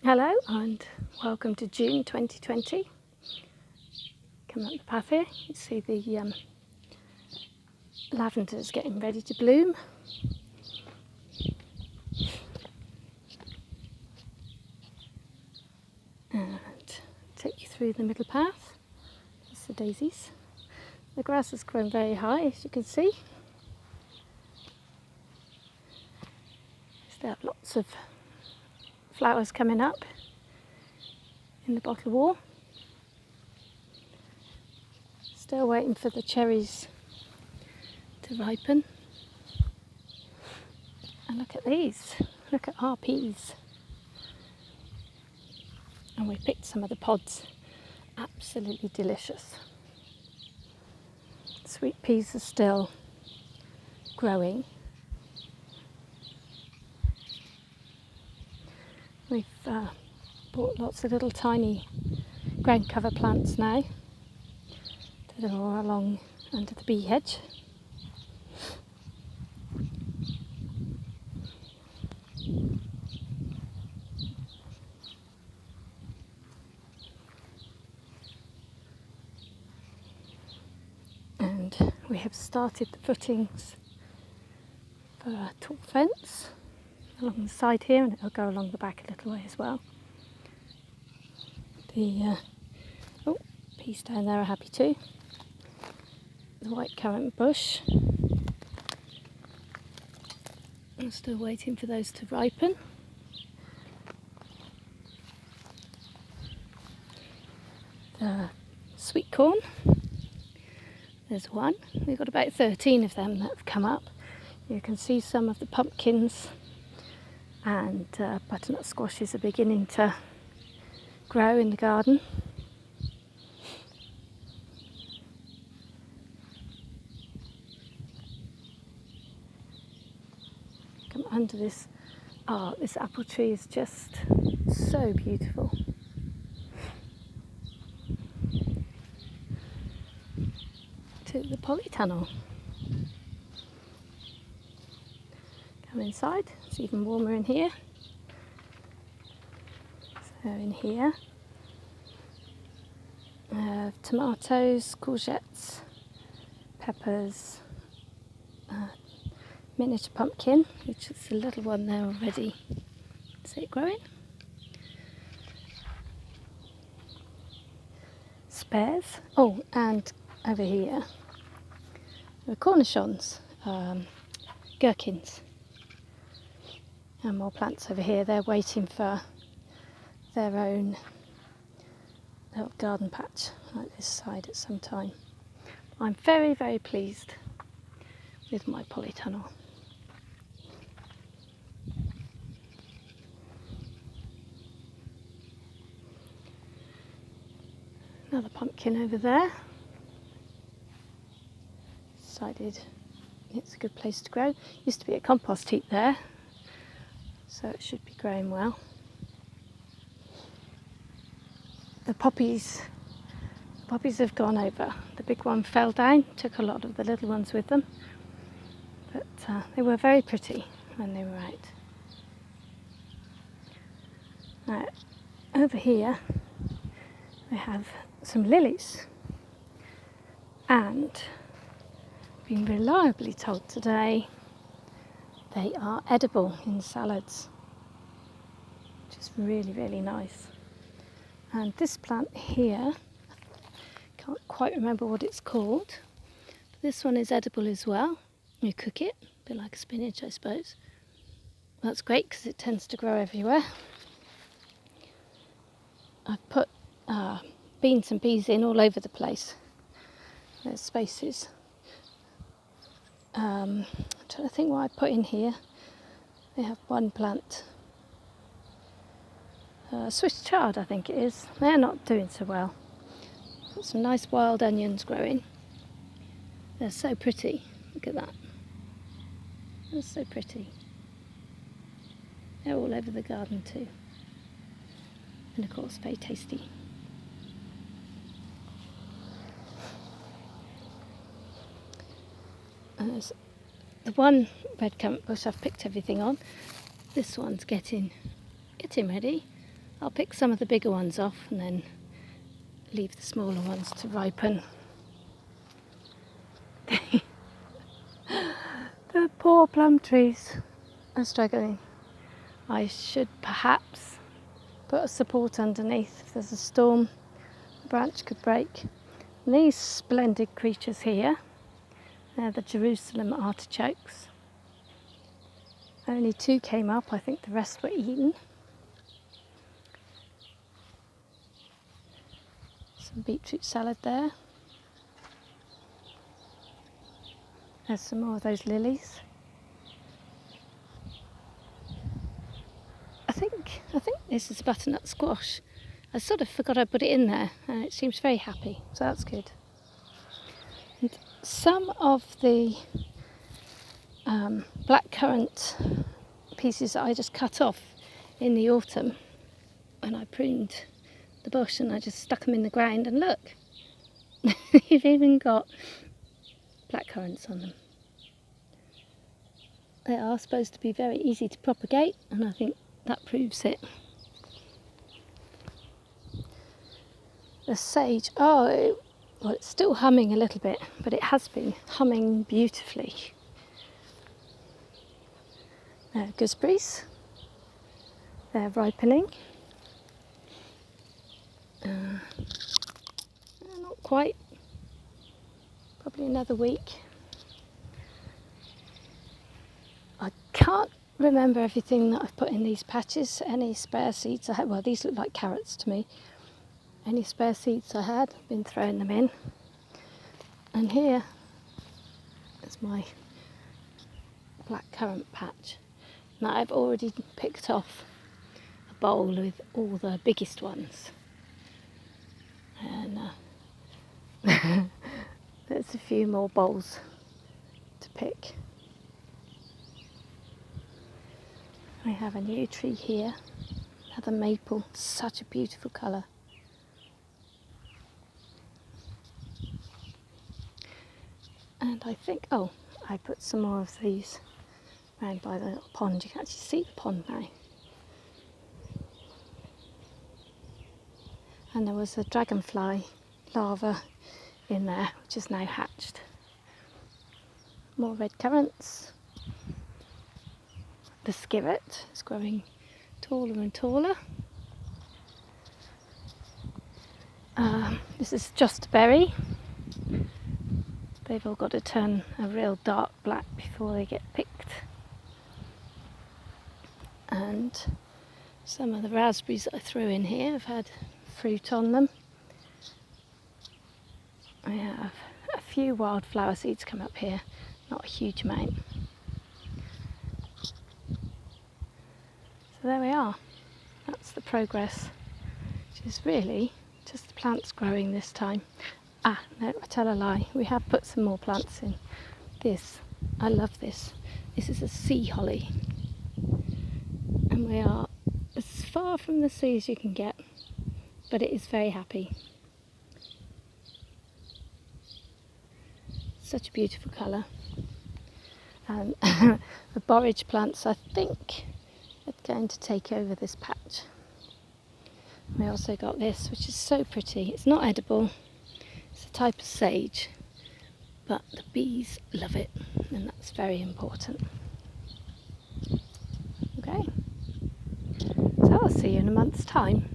Hello and welcome to June 2020. Come up the path here, you see the lavenders getting ready to bloom. And take you through the middle path. That's the daisies. The grass has grown very high, as you can see. Still have lots of flowers coming up in the bottle wall. Still waiting for the cherries to ripen. And look at these, look at our peas. And we picked some of the pods, absolutely delicious. Sweet peas are still growing. We've bought lots of little tiny ground cover plants now that are all along under the bee hedge. And we have started the footings for a tall fence along the side here, and it'll go along the back a little way as well. The peas down there are happy too. The white currant bush. I'm still waiting for those to ripen. The sweet corn. There's one. We've got about 13 of them that have come up. You can see some of the pumpkins and butternut squashes are beginning to grow in the garden. Come under this. Oh, this apple tree is just so beautiful. To the Polytunnel. Come inside, it's even warmer in here. So in here, tomatoes, courgettes, peppers, miniature pumpkin, which is a little one there already. See it growing? Spares. Oh, and over here, the cornichons, gherkins, and more plants over here. They're waiting for their own little garden patch like this side at some time. I'm very, very pleased with my polytunnel. Another pumpkin over there. Decided it's a good place to grow. Used to be a compost heap there, so it should be growing well. The poppies have gone over. The big one fell down, took a lot of the little ones with them, but they were very pretty when they were out. Now, over here we have some lilies, and been reliably told today they are edible in salads, which is really, really nice. And this plant here, can't quite remember what it's called, but this one is edible as well. You cook it, a bit like spinach, I suppose. That's great because it tends to grow everywhere. I've put beans and peas in all over the place. There's spaces. I'm trying to think what I put in here. They have one plant. Swiss chard, I think it is. They're not doing so well. Got some nice wild onions growing. They're so pretty. Look at that. They're so pretty. They're all over the garden too. And of course, very tasty. And there's the one red currant bush I've picked everything on. This one's getting ready. I'll pick some of the bigger ones off and then leave the smaller ones to ripen. The poor plum trees are struggling. I should perhaps put a support underneath. If there's a storm, the branch could break. And these splendid creatures here, they're the Jerusalem artichokes. Only 2 came up, I think the rest were eaten. Some beetroot salad there. There's some more of those lilies. I think this is a butternut squash. I sort of forgot I put it in there and it seems very happy, so that's good. And some of the black currant pieces that I just cut off in the autumn when I pruned the bush, and I just stuck them in the ground, and look, you've even got black currants on them. They are supposed to be very easy to propagate, and I think that proves it. The sage, well, it's still humming a little bit, but it has been humming beautifully. Gooseberries, they're ripening. Not quite, probably another week. I can't remember everything that I've put in these patches. Any spare seeds I had, well, these look like carrots to me. Any spare seeds I had, I've been throwing them in. And here is my black currant patch. Now I've already picked off a bowl with all the biggest ones. And there's a few more bowls to pick. I have a new tree here, another maple, such a beautiful colour. And I think, I put some more of these round by the little pond. You can actually see the pond now. And there was a dragonfly larva in there, which is now hatched. More red currants. The skirret is growing taller and taller. This is just a berry. They've all got to turn a real dark black before they get picked. And some of the raspberries that I threw in here have had fruit on them. I have a few wildflower seeds come up here, not a huge amount. So there we are. That's the progress, which is really just the plants growing this time. No, I tell a lie. We have put some more plants in. This, I love this. This is a sea holly. And we are as far from the sea as you can get, but it is very happy. Such a beautiful colour. And the borage plants, I think, are going to take over this patch. We also got this, which is so pretty. It's not edible. It's a type of sage, but the bees love it, and that's very important. Okay, so I'll see you in a month's time.